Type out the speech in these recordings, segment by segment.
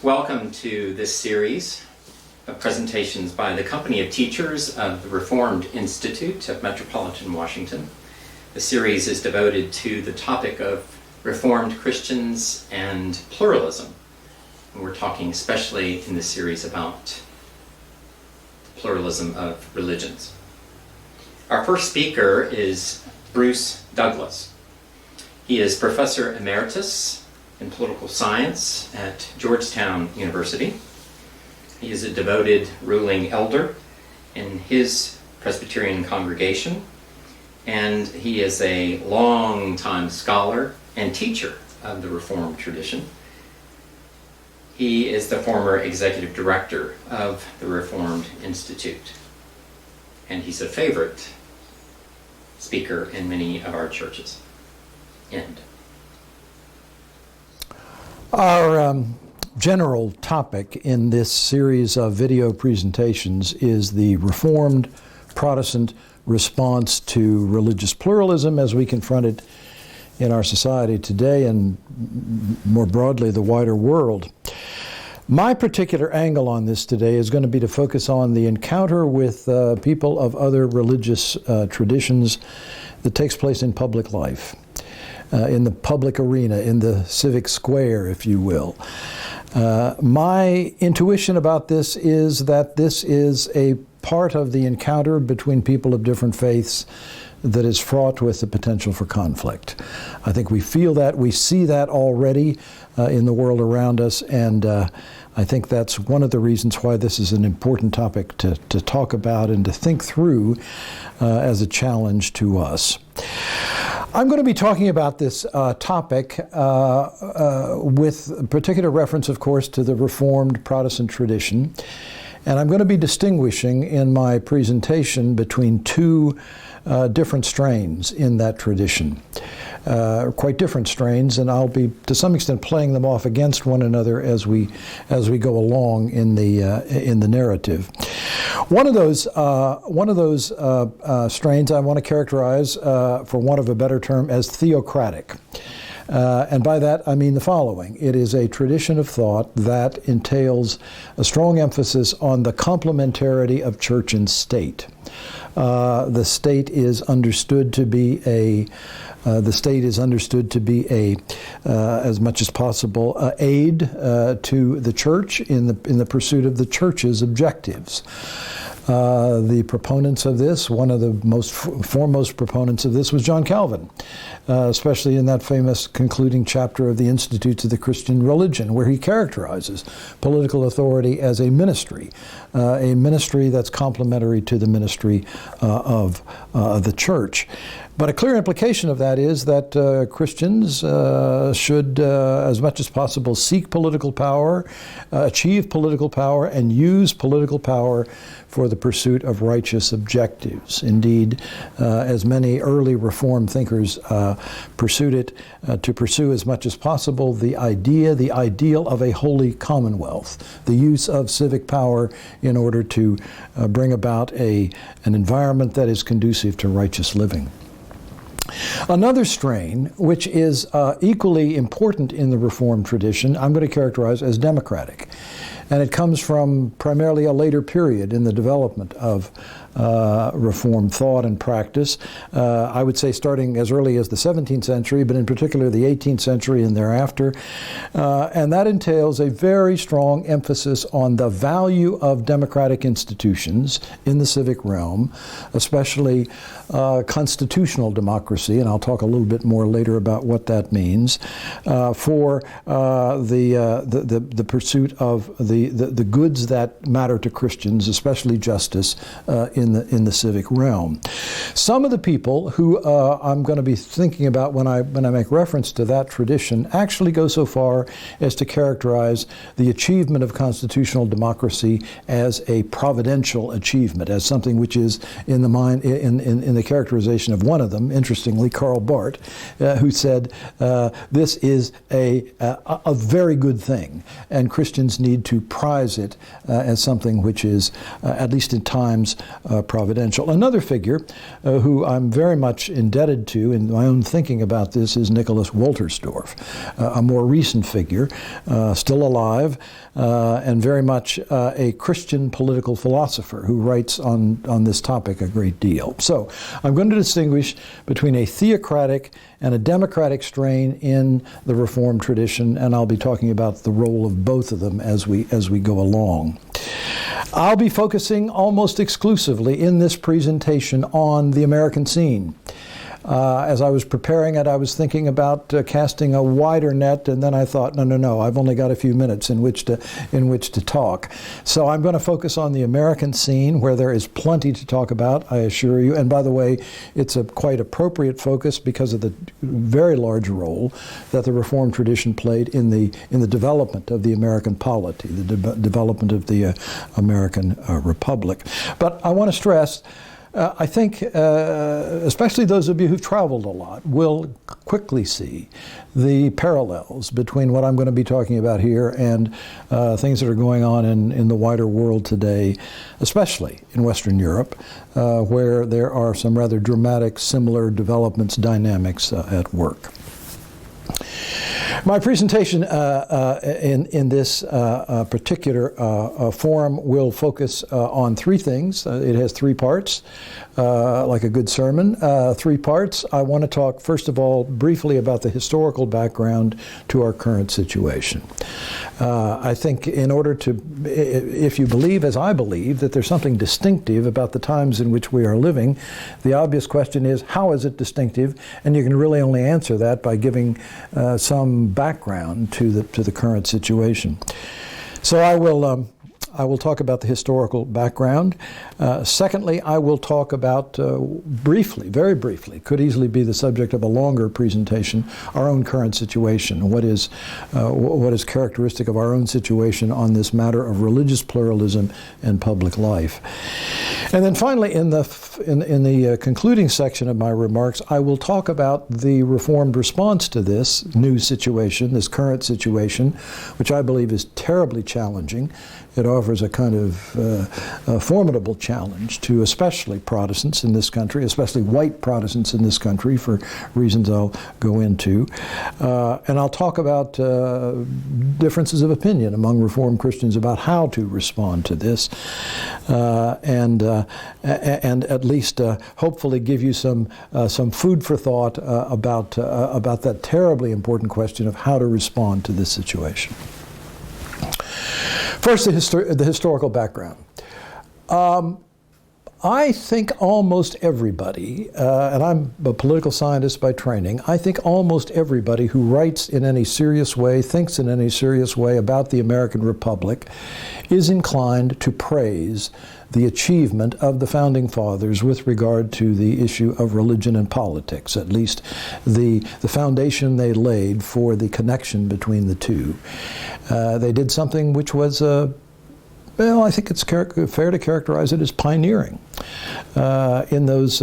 Welcome to this series of presentations by the Company of Teachers of the Reformed Institute of Metropolitan Washington. The series is devoted to the topic of Reformed Christians and pluralism. And we're talking especially in this series about pluralism of religions. Our first speaker is Bruce Douglas. He is Professor Emeritus in Political Science at Georgetown University. He is a devoted ruling elder in his Presbyterian congregation, and he is a long-time scholar and teacher of the Reformed tradition. He is the former executive director of the Reformed Institute, and he's a favorite speaker in many of our churches. End. Our general topic in this series of video presentations is the Reformed Protestant response to religious pluralism as we confront it in our society today and more broadly the wider world. My particular angle on this today is going to be to focus on the encounter with people of other religious traditions that takes place in public life. In the public arena, in the civic square, if you will. My intuition about this is that this is a part of the encounter between people of different faiths that is fraught with the potential for conflict. I think we feel that, we see that already in the world around us, and I think that's one of the reasons why this is an important topic to talk about and to think through as a challenge to us. I'm going to be talking about this topic with particular reference, of course, to the Reformed Protestant tradition. And I'm going to be distinguishing in my presentation between two different strains in that tradition. Quite different strains, and I'll be to some extent playing them off against one another as we go along in the narrative. One of those strains I want to characterize, for want of a better term, as theocratic. And by that I mean the following. It is a tradition of thought that entails a strong emphasis on the complementarity of church and state. The state is understood to be as much as possible, aid to the church in the pursuit of the church's objectives. The proponents of this, one of the foremost proponents of this was John Calvin, especially in that famous concluding chapter of the Institutes of the Christian Religion, where he characterizes political authority as a ministry that's complementary to the ministry of the church. But a clear implication of that is that Christians should, as much as possible, seek political power, achieve political power, and use political power for the pursuit of righteous objectives. Indeed, as many early Reformed thinkers pursued it, to pursue as much as possible the ideal of a holy commonwealth, the use of civic power in order to bring about an environment that is conducive to righteous living. Another strain, which is equally important in the Reformed tradition, I'm going to characterize as democratic. And it comes from primarily a later period in the development of Reformed thought and practice. I would say starting as early as the 17th century, but in particular the 18th century and thereafter. And that entails a very strong emphasis on the value of democratic institutions in the civic realm, especially constitutional democracy, and I'll talk a little bit more later about what that means, for the pursuit of the the goods that matter to Christians, especially justice, in the civic realm. Some of the people who I'm going to be thinking about when I make reference to that tradition actually go so far as to characterize the achievement of constitutional democracy as a providential achievement, as something which is in the mind, in the characterization of one of them, interestingly, Karl Barth, who said this is a very good thing, and Christians need to prize it as something which is, at least in times, providential. Another figure who I'm very much indebted to in my own thinking about this is Nicholas Wolterstorff, a more recent figure, still alive, and very much a Christian political philosopher who writes on this topic a great deal. So I'm going to distinguish between a theocratic and a democratic strain in the Reformed tradition, and I'll be talking about the role of both of them as we go along. I'll be focusing almost exclusively in this presentation on the American scene. As I was preparing it, I was thinking about casting a wider net, and then I thought, no, I've only got a few minutes in which to talk. So I'm going to focus on the American scene, where there is plenty to talk about, I assure you. And by the way, it's a quite appropriate focus because of the very large role that the Reformed tradition played in the development of the American polity, the development of the American Republic. But I want to stress, I think, especially those of you who've traveled a lot, will quickly see the parallels between what I'm going to be talking about here and things that are going on in the wider world today, especially in Western Europe, where there are some rather dramatic, similar developments, dynamics at work. My presentation in this particular forum will focus on three things. It has three parts, like a good sermon. Three parts. I want to talk, first of all, briefly about the historical background to our current situation. I think in order to, if you believe, as I believe, that there's something distinctive about the times in which we are living, the obvious question is, how is it distinctive? And you can really only answer that by giving some background to the current situation. So I will talk about the historical background. Secondly, I will talk about briefly, very briefly, could easily be the subject of a longer presentation, our own current situation, what is characteristic of our own situation on this matter of religious pluralism and public life. And then finally, in the concluding section of my remarks, I will talk about the Reformed response to this new situation, this current situation, which I believe is terribly challenging. It offers a kind of formidable challenge to especially Protestants in this country, especially white Protestants in this country, for reasons I'll go into. And I'll talk about differences of opinion among Reformed Christians about how to respond to this, and at least hopefully give you some food for thought about that terribly important question of how to respond to this situation. First, the historical background. I think almost everybody, and I'm a political scientist by training, I think almost everybody who writes in any serious way, thinks in any serious way about the American Republic, is inclined to praise the achievement of the Founding Fathers with regard to the issue of religion and politics, at least the foundation they laid for the connection between the two. They did something which was, I think it's fair to characterize it as pioneering. In those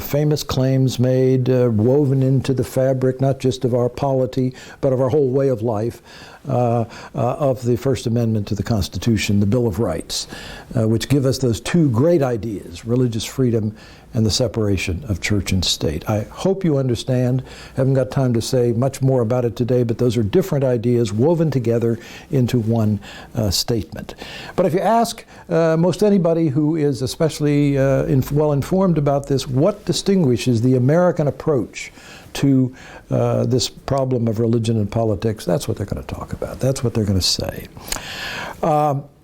famous claims made, woven into the fabric, not just of our polity, but of our whole way of life, of the First Amendment to the Constitution, the Bill of Rights, which give us those two great ideas, religious freedom and the separation of church and state. I hope you understand. Haven't got time to say much more about it today, but those are different ideas woven together into one statement. But if you ask most anybody who is especially well informed about this, what distinguishes the American approach to this problem of religion and politics, that's what they're going to talk about. That's what they're going to say.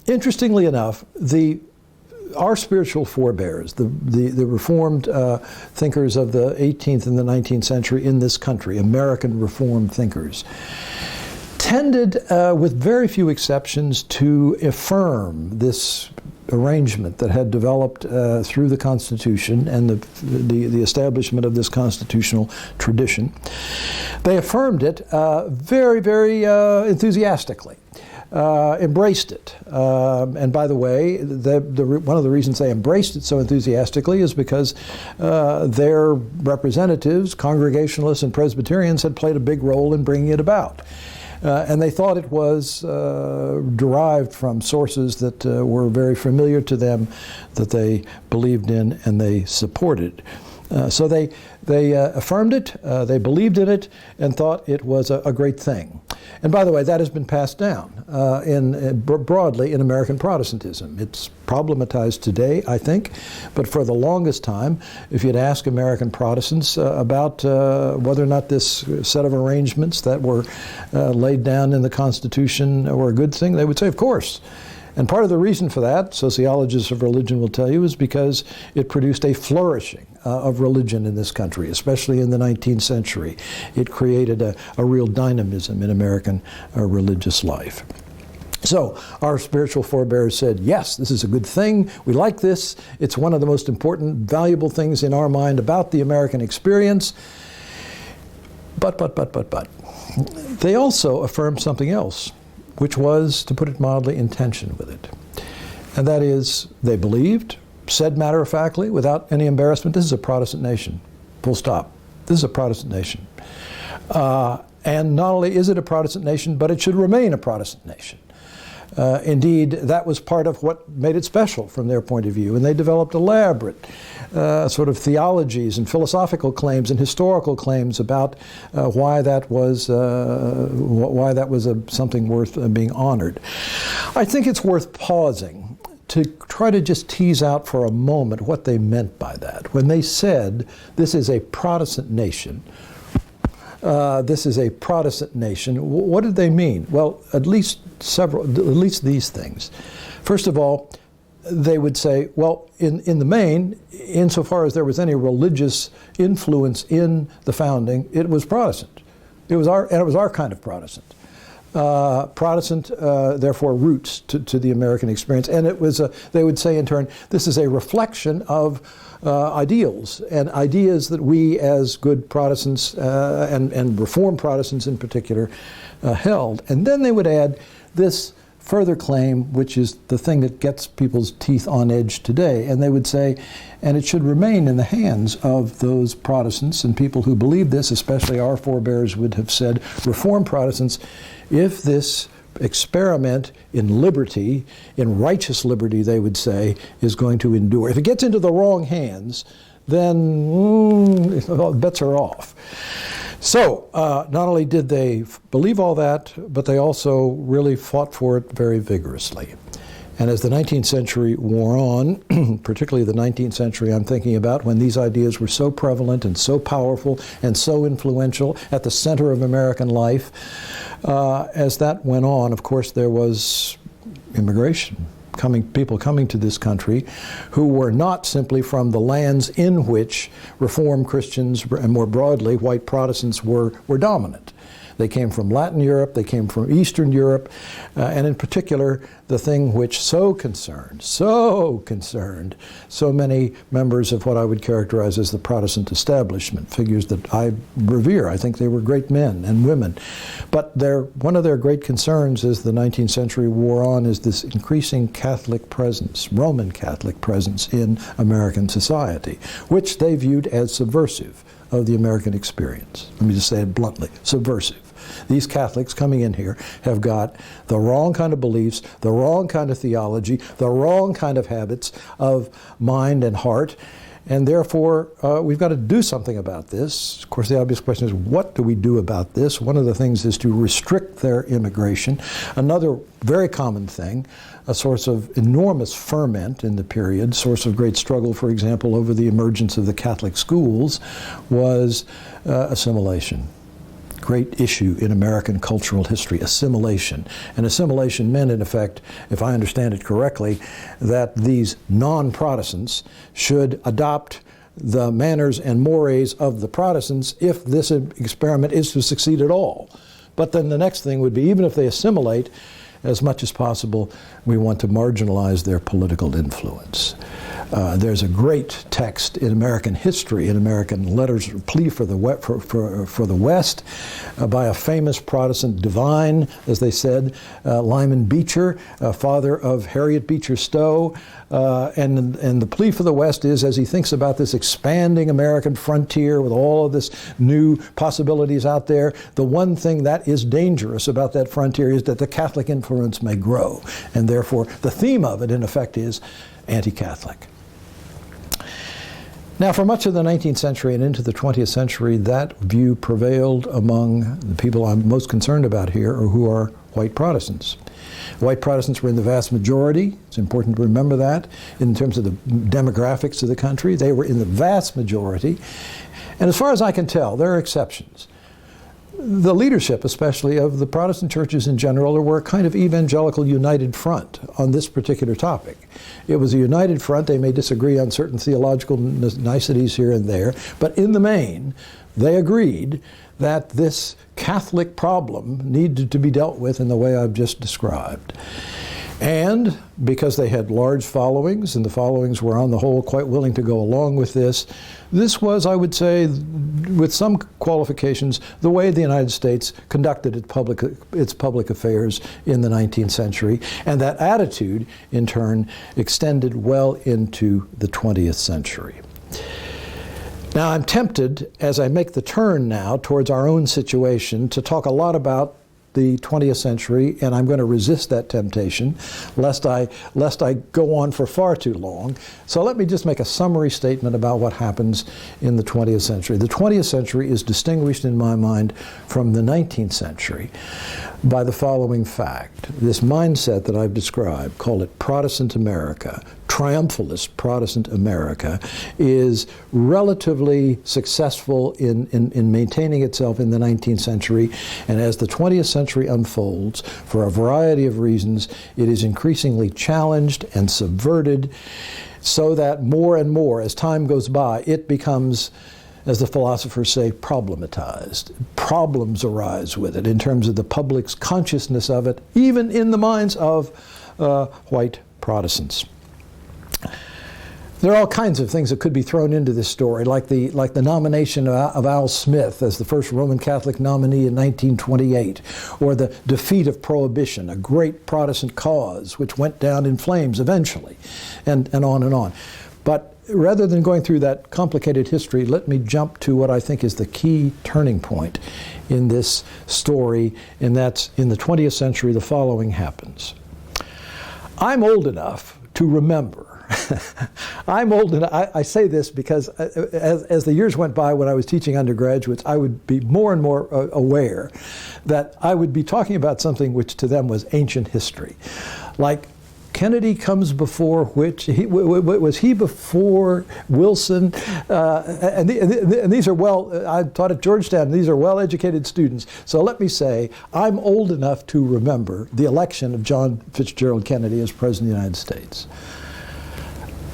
Interestingly enough, our spiritual forebears, the Reformed thinkers of the 18th and the 19th century in this country, American Reformed thinkers, tended, with very few exceptions, to affirm this arrangement that had developed through the Constitution and the establishment of this constitutional tradition. They affirmed it very, very enthusiastically. Embraced it. And by the way, one of the reasons they embraced it so enthusiastically is because their representatives, Congregationalists and Presbyterians, had played a big role in bringing it about. And they thought it was derived from sources that were very familiar to them, that they believed in and they supported. So they affirmed it, they believed in it, and thought it was a great thing. And by the way, that has been passed down broadly in American Protestantism. It's problematized today, I think, but for the longest time, if you'd ask American Protestants about whether or not this set of arrangements that were laid down in the Constitution were a good thing, they would say, of course. And part of the reason for that, sociologists of religion will tell you, is because it produced a flourishing of religion in this country, especially in the 19th century. It created a real dynamism in American religious life. So our spiritual forebears said, yes, this is a good thing. We like this. It's one of the most important, valuable things in our mind about the American experience. But. They also affirmed something else, which was, to put it mildly, in tension with it. And that is, they believed, said matter-of-factly, without any embarrassment, this is a Protestant nation, full stop. This is a Protestant nation. And not only is it a Protestant nation, but it should remain a Protestant nation. Indeed, that was part of what made it special from their point of view, and they developed elaborate sort of theologies and philosophical claims and historical claims about why that was something worth being honored. I think it's worth pausing to try to just tease out for a moment what they meant by that. When they said, this is a Protestant nation, this is a Protestant nation, what did they mean? Well, at least these things. First of all, they would say, well, in the main, insofar as there was any religious influence in the founding, it was Protestant. It was our kind of Protestant. Protestant, therefore, roots to the American experience. And it was, they would say in turn, this is a reflection of ideals and ideas that we as good Protestants and Reformed Protestants in particular held. And then they would add this further claim, which is the thing that gets people's teeth on edge today. And they would say, and it should remain in the hands of those Protestants and people who believe this, especially our forebears would have said, Reformed Protestants, if this experiment in liberty, in righteous liberty, they would say, is going to endure. If it gets into the wrong hands, then bets are off. So, not only did they believe all that, but they also really fought for it very vigorously. And as the 19th century wore on, particularly the 19th century I'm thinking about, when these ideas were so prevalent and so powerful and so influential at the center of American life, as that went on, of course, there was immigration. People coming to this country who were not simply from the lands in which Reformed Christians and more broadly white Protestants were dominant. They came from Latin Europe, they came from Eastern Europe, and in particular, the thing which so concerned so many members of what I would characterize as the Protestant establishment, figures that I revere. I think they were great men and women. But one of their great concerns as the 19th century wore on is this increasing Catholic presence, Roman Catholic presence in American society, which they viewed as subversive of the American experience. Let me just say it bluntly, subversive. These Catholics coming in here have got the wrong kind of beliefs, the wrong kind of theology, the wrong kind of habits of mind and heart, and therefore we've got to do something about this. Of course, the obvious question is, what do we do about this? One of the things is to restrict their immigration. Another very common thing, a source of enormous ferment in the period, source of great struggle, for example, over the emergence of the Catholic schools, was assimilation. Great issue in American cultural history, assimilation. And assimilation meant, in effect, if I understand it correctly, that these non-Protestants should adopt the manners and mores of the Protestants if this experiment is to succeed at all. But then the next thing would be, even if they assimilate, as much as possible, we want to marginalize their political influence. There's a great text in American history, in American letters, plea for the West, by a famous Protestant divine, as they said, Lyman Beecher, father of Harriet Beecher Stowe. And the plea for the West is, as he thinks about this expanding American frontier with all of this new possibilities out there, the one thing that is dangerous about that frontier is that the Catholic influence may grow. And therefore, the theme of it, in effect, is anti-Catholic. Now, for much of the 19th century and into the 20th century, that view prevailed among the people I'm most concerned about here, or who are white Protestants. White Protestants were in the vast majority. It's important to remember that in terms of the demographics of the country. They were in the vast majority. And as far as I can tell, there are exceptions. The leadership, especially of the Protestant churches in general, were a kind of evangelical united front on this particular topic. It was a united front. They may disagree on certain theological niceties here and there, but in the main, they agreed that this Catholic problem needed to be dealt with in the way I've just described. And because they had large followings, and the followings were on the whole quite willing to go along with this, this was, I would say, with some qualifications, the way the United States conducted its public affairs in the 19th century. And that attitude, in turn, extended well into the 20th century. Now, I'm tempted, as I make the turn now towards our own situation, to talk a lot about the 20th century, and I'm going to resist that temptation, lest I go on for far too long. So let me just make a summary statement about what happens in the 20th century. The 20th century is distinguished in my mind from the 19th century by the following fact. This mindset that I've described, call it Protestant America, triumphalist Protestant America, is relatively successful in maintaining itself in the 19th century. And as the 20th century unfolds, for a variety of reasons, it is increasingly challenged and subverted, so that more and more, as time goes by, it becomes, as the philosophers say, problematized. Problems arise with it in terms of the public's consciousness of it, even in the minds of white Protestants. There are all kinds of things that could be thrown into this story, like the nomination of Al Smith as the first Roman Catholic nominee in 1928, or the defeat of Prohibition, a great Protestant cause which went down in flames eventually, and on and on. But rather than going through that complicated history, let me jump to what I think is the key turning point in this story, and that's in the 20th century the following happens. I'm old enough to remember. I'm old enough. I say this because as the years went by when I was teaching undergraduates, I would be more and more aware that I would be talking about something which to them was ancient history. Like, Kennedy comes before which? Was he before Wilson? And these are I taught at Georgetown, these are well-educated students. So let me say, I'm old enough to remember the election of John Fitzgerald Kennedy as President of the United States.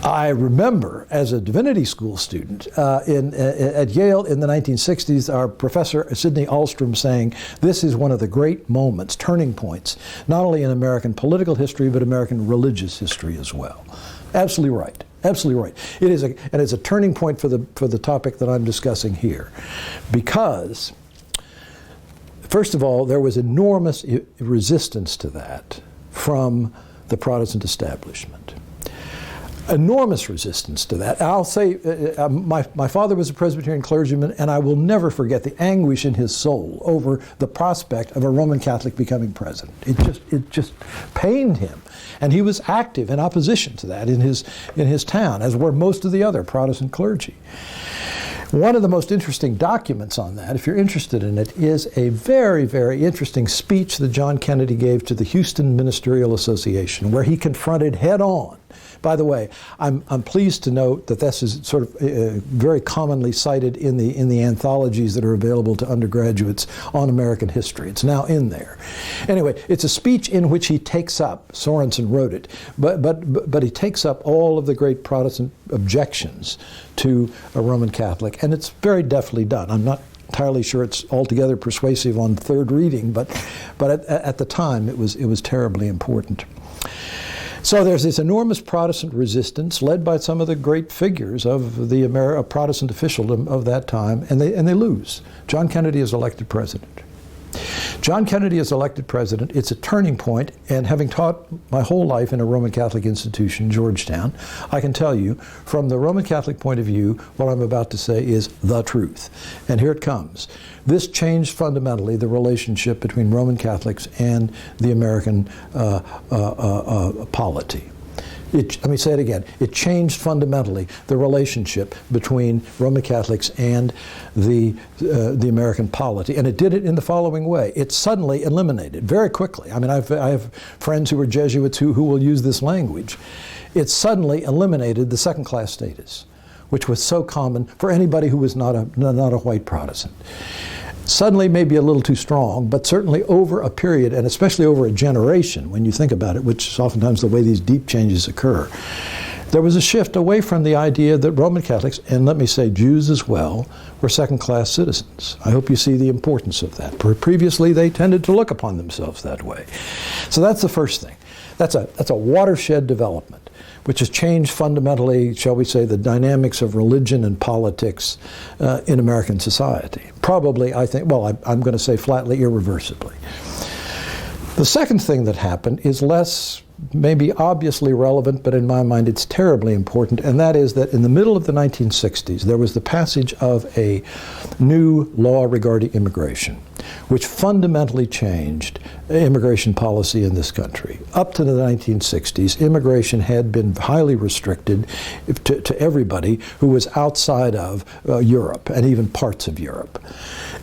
I remember, as a divinity school student at Yale in the 1960s, our professor, Sidney Alstrom, saying, this is one of the great moments, turning points, not only in American political history, but American religious history as well. Absolutely right. Absolutely right. It is and it's a turning point for the topic that I'm discussing here. Because, first of all, there was enormous resistance to that from the Protestant establishment. Enormous resistance to that. I'll say, my father was a Presbyterian clergyman, and I will never forget the anguish in his soul over the prospect of a Roman Catholic becoming president. It just pained him, and he was active in opposition to that in his town, as were most of the other Protestant clergy. One of the most interesting documents on that, if you're interested in it, is a very, very interesting speech that John Kennedy gave to the Houston Ministerial Association, where he confronted head-on. By the way, I'm pleased to note that this is sort of very commonly cited in the anthologies that are available to undergraduates on American history. It's now in there. Anyway, it's a speech in which he takes up, Sorensen wrote it, but he takes up all of the great Protestant objections to a Roman Catholic, and it's very deftly done. I'm not entirely sure it's altogether persuasive on third reading, but at the time it was terribly important. So there's this enormous Protestant resistance led by some of the great figures of the Protestant officialdom of that time, and they lose. John Kennedy is elected president. John Kennedy is elected president. It's a turning point, and having taught my whole life in a Roman Catholic institution, Georgetown, I can tell you, from the Roman Catholic point of view, what I'm about to say is the truth. And here it comes. This changed fundamentally the relationship between Roman Catholics and the American polity. Let me say it again. It changed fundamentally the relationship between Roman Catholics and the American polity, and it did it in the following way. It suddenly eliminated very quickly. I mean, I have friends who were Jesuits who will use this language. It suddenly eliminated the second-class status, which was so common for anybody who was not a white Protestant. Suddenly may be a little too strong, but certainly over a period, and especially over a generation, when you think about it, which is oftentimes the way these deep changes occur, there was a shift away from the idea that Roman Catholics, and let me say Jews as well, were second-class citizens. I hope you see the importance of that. Previously, they tended to look upon themselves that way. So that's the first thing. That's a watershed development, which has changed fundamentally, shall we say, the dynamics of religion and politics in American society. Probably, I think, well, I'm going to say flatly, irreversibly. The second thing that happened is less maybe obviously relevant, but in my mind it's terribly important, and that is that in the middle of the 1960s, there was the passage of a new law regarding immigration, which fundamentally changed immigration policy in this country. Up to the 1960s, immigration had been highly restricted to everybody who was outside of Europe and even parts of Europe.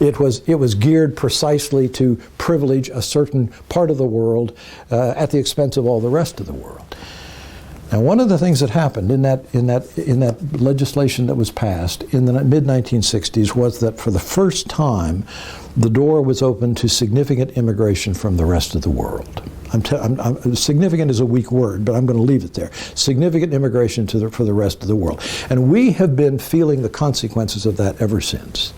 It was geared precisely to privilege a certain part of the world at the expense of all the rest of the world. Now, one of the things that happened in that legislation that was passed in the mid-1960s was that for the first time, the door was open to significant immigration from the rest of the world. Significant is a weak word, but I'm going to leave it there. Significant immigration for the rest of the world. And we have been feeling the consequences of that ever since.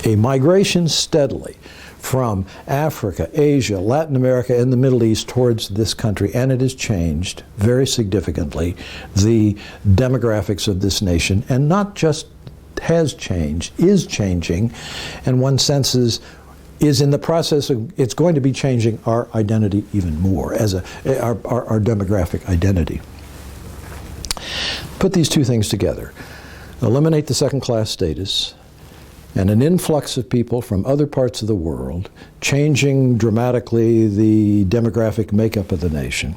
A migration steadily from Africa, Asia, Latin America, and the Middle East towards this country, and it has changed very significantly the demographics of this nation, and not just has changed, is changing, and one senses is in the process of, it's going to be changing our identity even more, as our demographic identity. Put these two things together. Eliminate the second-class status, and an influx of people from other parts of the world, changing dramatically the demographic makeup of the nation.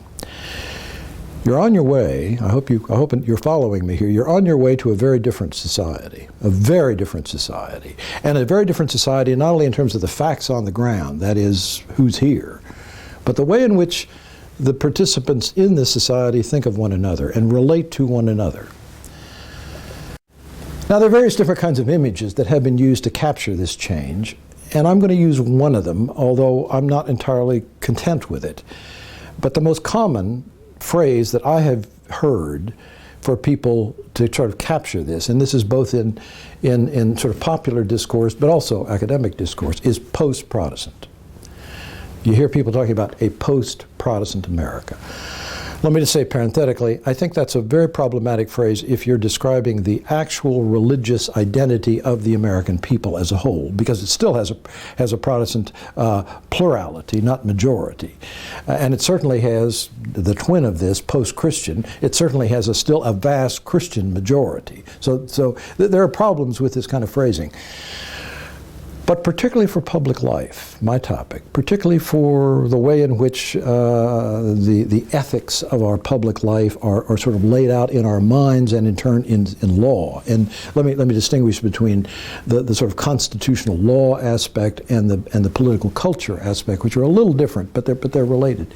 You're on your way, I hope you're following me here, you're on your way to a very different society, a very different society. And a very different society not only in terms of the facts on the ground, that is, who's here, but the way in which the participants in this society think of one another and relate to one another. Now, there are various different kinds of images that have been used to capture this change, and I'm going to use one of them, although I'm not entirely content with it. But the most common phrase that I have heard for people to sort of capture this, and this is both in sort of popular discourse, but also academic discourse, is post-Protestant. You hear people talking about a post-Protestant America. Let me just say parenthetically, I think that's a very problematic phrase if you're describing the actual religious identity of the American people as a whole, because it still has a Protestant plurality, not majority. And it certainly has, the twin of this, post-Christian, it certainly has still a vast Christian majority. So there are problems with this kind of phrasing. But particularly for public life, my topic, particularly for the way in which the ethics of our public life are sort of laid out in our minds and in turn in law. And let me distinguish between the sort of constitutional law aspect and the political culture aspect, which are a little different, but they're related.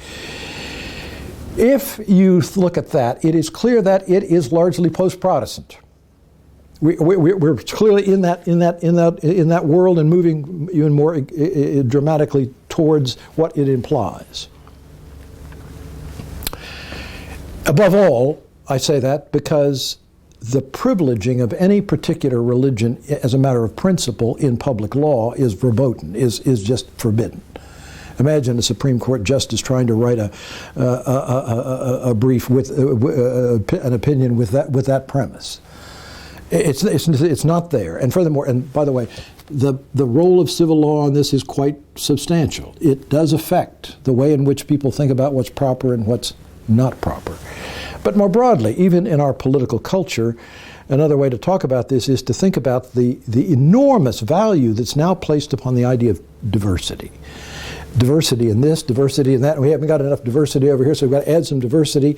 If you look at that, it is clear that it is largely post-Protestant. We're clearly in that world and moving even more dramatically towards what it implies. Above all, I say that because the privileging of any particular religion as a matter of principle in public law is verboten, is just forbidden. Imagine a Supreme Court justice trying to write a brief with an opinion with that premise. It's not there. And furthermore, and by the way, the role of civil law on this is quite substantial. It does affect the way in which people think about what's proper and what's not proper. But more broadly, even in our political culture, another way to talk about this is to think about the enormous value that's now placed upon the idea of diversity. Diversity in this, diversity in that. We haven't got enough diversity over here, so we've got to add some diversity.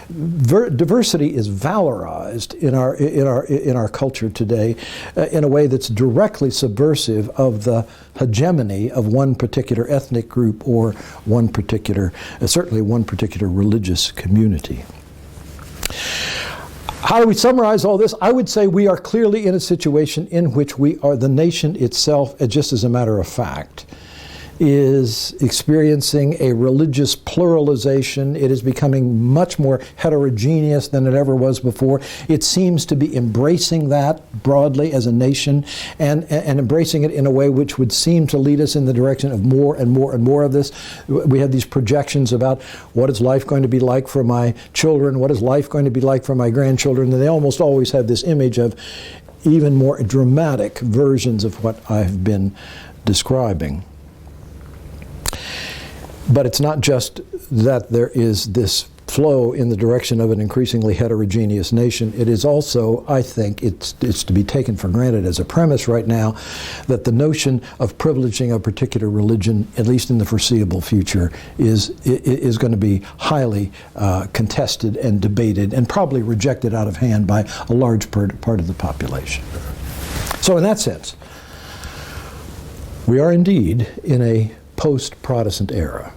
Diversity is valorized in our culture today in a way that's directly subversive of the hegemony of one particular ethnic group or one particular, certainly one particular religious community. How do we summarize all this? I would say we are clearly in a situation in which we are, the nation itself, just as a matter of fact, is experiencing a religious pluralization. It is becoming much more heterogeneous than it ever was before. It seems to be embracing that broadly as a nation and embracing it in a way which would seem to lead us in the direction of more and more and more of this. We have these projections about what is life going to be like for my children, what is life going to be like for my grandchildren, and they almost always have this image of even more dramatic versions of what I've been describing. But it's not just that there is this flow in the direction of an increasingly heterogeneous nation. It is also, I think, it's to be taken for granted as a premise right now that the notion of privileging a particular religion, at least in the foreseeable future, is going to be highly contested and debated and probably rejected out of hand by a large part of the population. So in that sense, we are indeed in a post-Protestant era.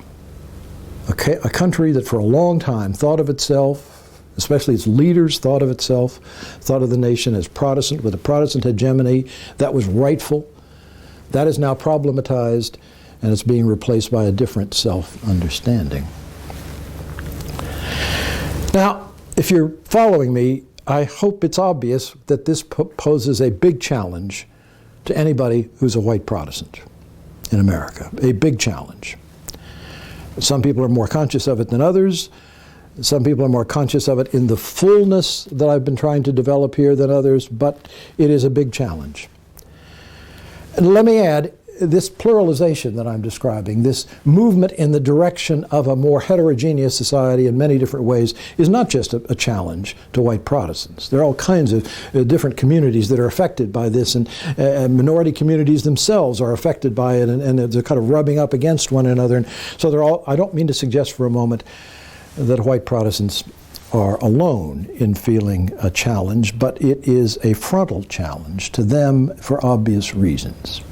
A country that for a long time thought of itself, especially its leaders thought of itself, thought of the nation as Protestant, with a Protestant hegemony that was rightful. That is now problematized, and it's being replaced by a different self-understanding. Now, if you're following me, I hope it's obvious that this poses a big challenge to anybody who's a white Protestant in America, a big challenge. Some people are more conscious of it than others. Some people are more conscious of it in the fullness that I've been trying to develop here than others, but it is a big challenge. And let me add, this pluralization that I'm describing, this movement in the direction of a more heterogeneous society in many different ways, is not just a challenge to white Protestants. There are all kinds of different communities that are affected by this, and minority communities themselves are affected by it, and they're kind of rubbing up against one another. And so they're all, I don't mean to suggest for a moment that white Protestants are alone in feeling a challenge, but it is a frontal challenge to them for obvious reasons.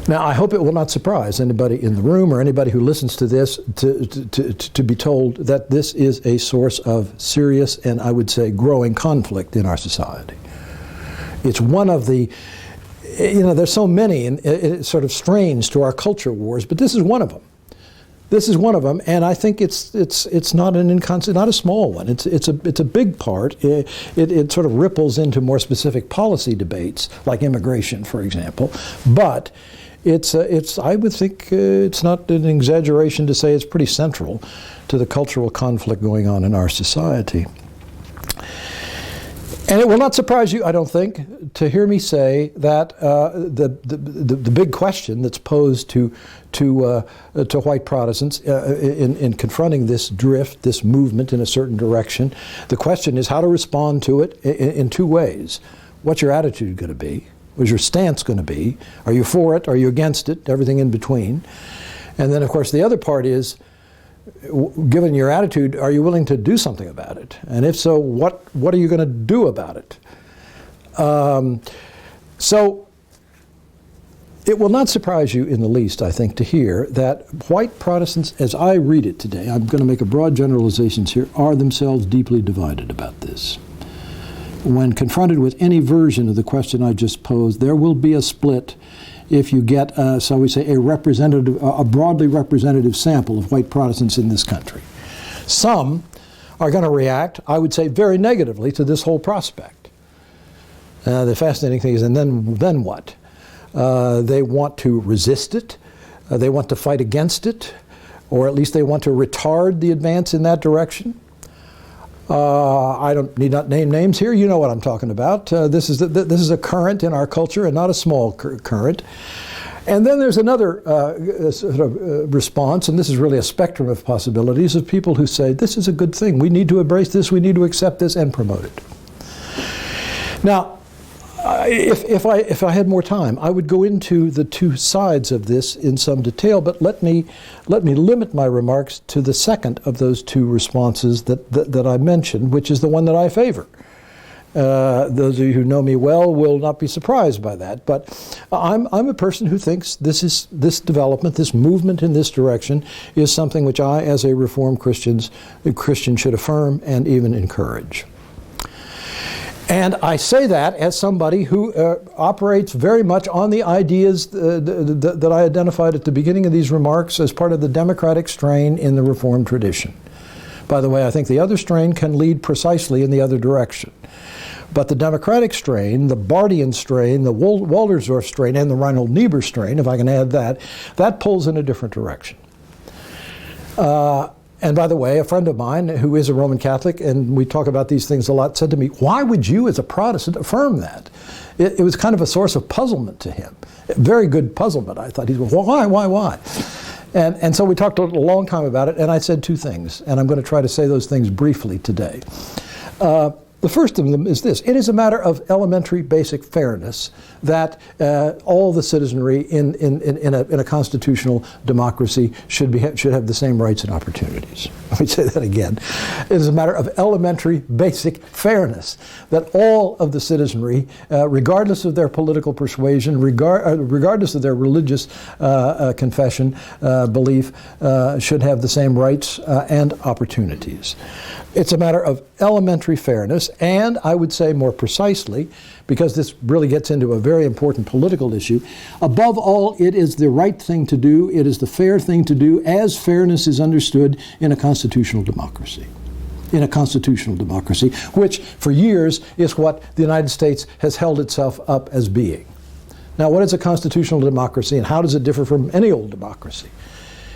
Now, I hope it will not surprise anybody in the room or anybody who listens to this to be told that this is a source of serious and, I would say, growing conflict in our society. It's one of the, there's so many and it's sort of strains to our culture wars, but this is one of them. This is one of them, and I think it's not not a small one. It's a big part. It sort of ripples into more specific policy debates, like immigration, for example, but I would think it's not an exaggeration to say it's pretty central to the cultural conflict going on in our society. And it will not surprise you, I don't think, to hear me say that the big question that's posed to white Protestants in confronting this drift, this movement in a certain direction, the question is how to respond to it in two ways. What's your attitude going to be? What's your stance going to be? Are you for it? Are you against it? Everything in between. And then, of course, the other part is, given your attitude, are you willing to do something about it? And if so, what are you going to do about it? So it will not surprise you in the least, I think, to hear that white Protestants, as I read it today, I'm going to make a broad generalizations here, are themselves deeply divided about this. When confronted with any version of the question I just posed, there will be a split if you get, shall we say, a broadly representative sample of white Protestants in this country. Some are going to react, I would say, very negatively to this whole prospect. The fascinating thing is, and then what? They want to resist it. They want to fight against it, or at least they want to retard the advance in that direction. I need not name names here. You know what I'm talking about. This is a current in our culture, and not a small current. And then there's another sort of response, and this is really a spectrum of possibilities, of people who say, this is a good thing. We need to embrace this, we need to accept this, and promote it. Now, if I had more time, I would go into the two sides of this in some detail, but let me limit my remarks to the second of those two responses that I mentioned, which is the one that I favor. Those of you who know me well will not be surprised by that, but I'm a person who thinks this development, this movement in this direction, is something which I, as a Reformed Christian, should affirm and even encourage. And I say that as somebody who operates very much on the ideas that I identified at the beginning of these remarks as part of the democratic strain in the Reformed tradition. By the way, I think the other strain can lead precisely in the other direction. But the democratic strain, the Barthian strain, the Waldersdorf strain, and the Reinhold Niebuhr strain, if I can add that pulls in a different direction. And by the way, a friend of mine who is a Roman Catholic, and we talk about these things a lot, said to me, why would you as a Protestant affirm that? It was kind of a source of puzzlement to him. Very good puzzlement, I thought. He said, well, why? And so we talked a long time about it, and I said two things, and I'm going to try to say those things briefly today. The first of them is this: it is a matter of elementary basic fairness that all the citizenry in a constitutional democracy should have the same rights and opportunities. Let me say that again. It is a matter of elementary basic fairness that all of the citizenry, regardless of their political persuasion, regardless of their religious confession, belief, should have the same rights and opportunities. It's a matter of elementary fairness, and I would say more precisely, because this really gets into a very important political issue, above all, it is the right thing to do, it is the fair thing to do, as fairness is understood in a constitutional democracy. In a constitutional democracy, which for years is what the United States has held itself up as being. Now, what is a constitutional democracy, and how does it differ from any old democracy?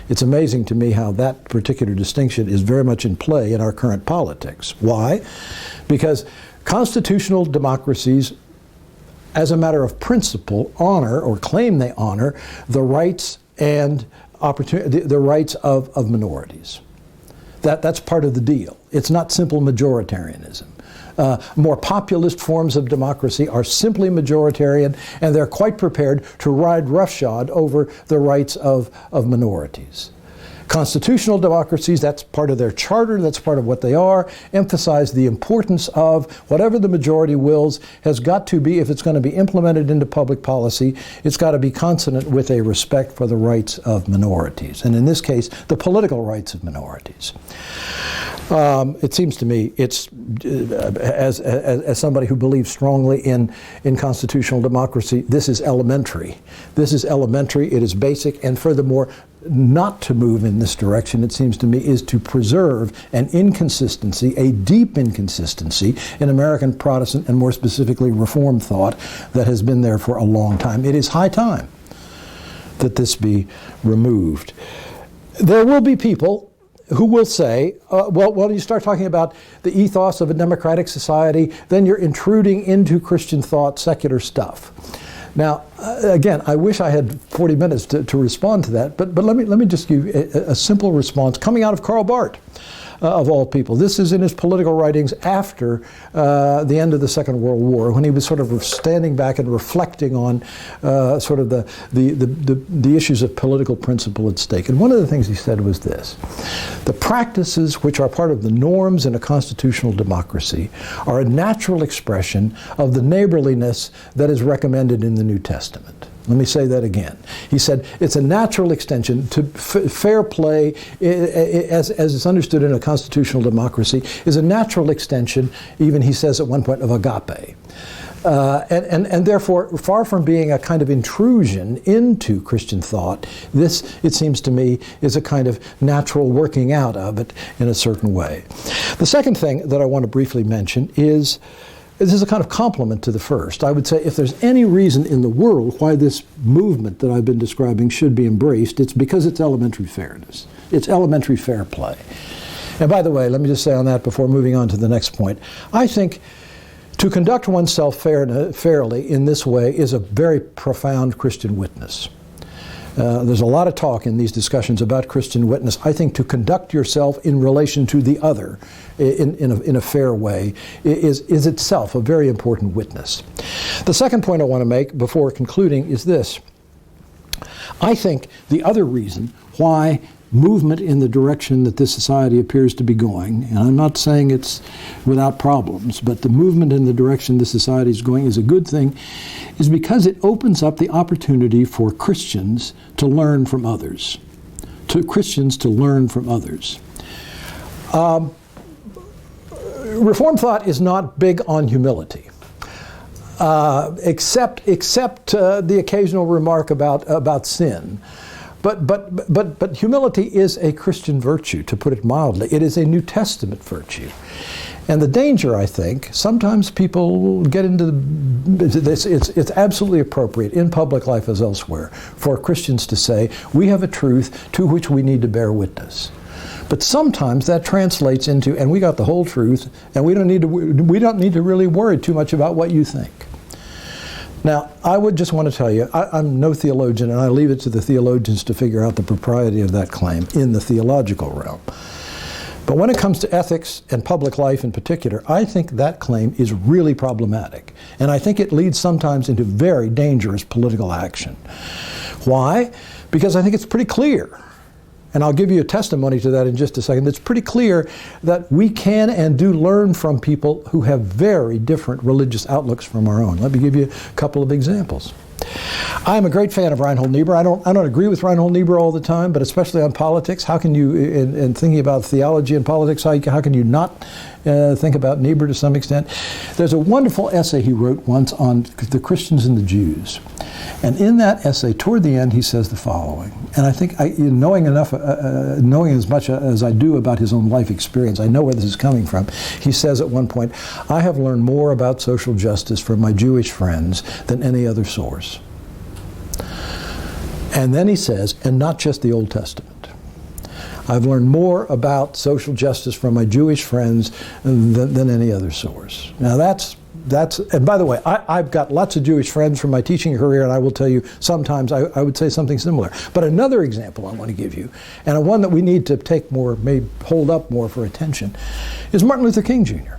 It's amazing to me how that particular distinction is very much in play in our current politics. Why? Because constitutional democracies, as a matter of principle, honor or claim they honor the rights and the rights of minorities. That's part of the deal. It's not simple majoritarianism. More populist forms of democracy are simply majoritarian, and they're quite prepared to ride roughshod over the rights of minorities. Constitutional democracies, that's part of their charter, that's part of what they are, emphasize the importance of whatever the majority wills has got to be, if it's going to be implemented into public policy, it's got to be consonant with a respect for the rights of minorities, and in this case, the political rights of minorities. It seems to me, it's as somebody who believes strongly in constitutional democracy, this is elementary. This is elementary, it is basic, and furthermore, not to move in this direction, it seems to me, is to preserve an inconsistency, a deep inconsistency in American Protestant and more specifically Reformed thought that has been there for a long time. It is high time that this be removed. There will be people who will say, well, when you start talking about the ethos of a democratic society, then you're intruding into Christian thought, secular stuff. Now, again, I wish I had 40 minutes to respond to that, but let me just give you a simple response coming out of Karl Barth, of all people. This is in his political writings after the end of the Second World War, when he was sort of standing back and reflecting on sort of the issues of political principle at stake. And one of the things he said was this: the practices which are part of the norms in a constitutional democracy are a natural expression of the neighborliness that is recommended in the New Testament. Let me say that again. He said it's a natural extension to fair play, as it's understood in a constitutional democracy, is a natural extension, even he says at one point, of agape. And therefore, far from being a kind of intrusion into Christian thought, this, it seems to me, is a kind of natural working out of it in a certain way. The second thing that I want to briefly mention is, this is a kind of complement to the first. I would say if there's any reason in the world why this movement that I've been describing should be embraced, it's because it's elementary fairness. It's elementary fair play. And by the way, let me just say on that before moving on to the next point, I think to conduct oneself fairly in this way is a very profound Christian witness. There's a lot of talk in these discussions about Christian witness. I think to conduct yourself in relation to the other in a fair way is itself a very important witness. The second point I want to make before concluding is this. I think the other reason why movement in the direction that this society appears to be going, and I'm not saying it's without problems, but the movement in the direction this society is going is a good thing, is because it opens up the opportunity for Christians to learn from others. Christians to learn from others. Reform thought is not big on humility. Except the occasional remark about sin. But humility is a Christian virtue, to put it mildly. It is a New Testament virtue. And the danger, I think, sometimes people get into this, it's absolutely appropriate in public life as elsewhere for Christians to say, we have a truth to which we need to bear witness. But sometimes that translates into, and we got the whole truth, and we don't need to really worry too much about what you think. Now, I would just want to tell you, I'm no theologian, and I leave it to the theologians to figure out the propriety of that claim in the theological realm. But when it comes to ethics and public life in particular, I think that claim is really problematic. And I think it leads sometimes into very dangerous political action. Why? Because I think it's pretty clear, and I'll give you a testimony to that in just a second, it's pretty clear that we can and do learn from people who have very different religious outlooks from our own. Let me give you a couple of examples. I'm a great fan of Reinhold Niebuhr. I don't agree with Reinhold Niebuhr all the time, but especially on politics. How can you, in thinking about theology and politics, how can you not think about Niebuhr to some extent? There's a wonderful essay he wrote once on the Christians and the Jews. And in that essay, toward the end, he says the following. And I think, knowing as much as I do about his own life experience, I know where this is coming from. He says at one point, I have learned more about social justice from my Jewish friends than any other source. And then he says, and not just the Old Testament. I've learned more about social justice from my Jewish friends than any other source. Now that's, and by the way, I've got lots of Jewish friends from my teaching career, and I will tell you sometimes I would say something similar. But another example I want to give you, and one that we need to take more, maybe hold up more for attention, is Martin Luther King Jr.,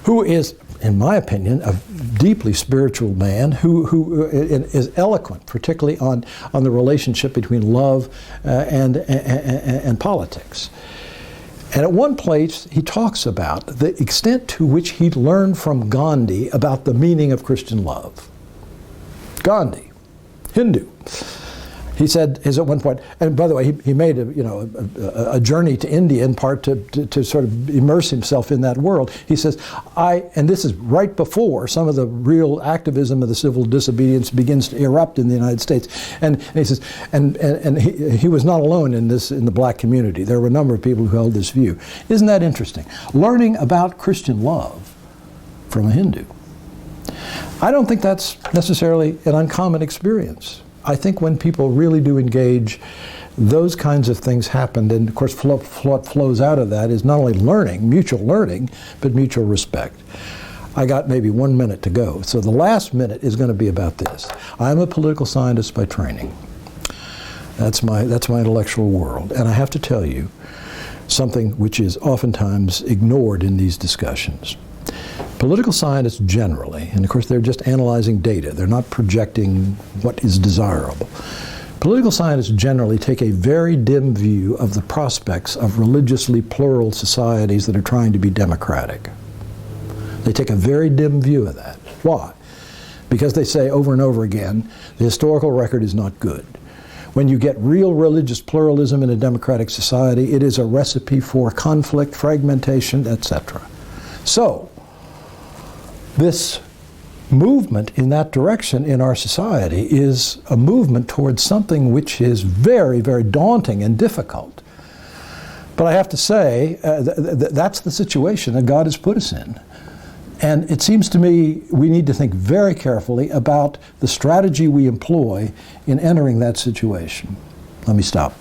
who is, in my opinion, a deeply spiritual man who is eloquent, particularly on the relationship between love and politics. And at one place, he talks about the extent to which he learned from Gandhi about the meaning of Christian love. Gandhi, Hindu. He said, is at one point, and by the way, he made a journey to India in part to sort of immerse himself in that world. He says, and this is right before some of the real activism of the civil disobedience begins to erupt in the United States. And he says, and he was not alone in the black community. There were a number of people who held this view. Isn't that interesting? Learning about Christian love from a Hindu. I don't think that's necessarily an uncommon experience. I think when people really do engage, those kinds of things happen. And of course, what flows out of that is not only learning, mutual learning, but mutual respect. I got maybe 1 minute to go. So the last minute is going to be about this. I'm a political scientist by training. That's my intellectual world. And I have to tell you something which is oftentimes ignored in these discussions. Political scientists generally, and of course they're just analyzing data, they're not projecting what is desirable. Political scientists generally take a very dim view of the prospects of religiously plural societies that are trying to be democratic. They take a very dim view of that. Why? Because they say over and over again, the historical record is not good. When you get real religious pluralism in a democratic society, it is a recipe for conflict, fragmentation, etc. So, this movement in that direction in our society is a movement towards something which is very, very daunting and difficult. But I have to say, that's the situation that God has put us in. And it seems to me we need to think very carefully about the strategy we employ in entering that situation. Let me stop.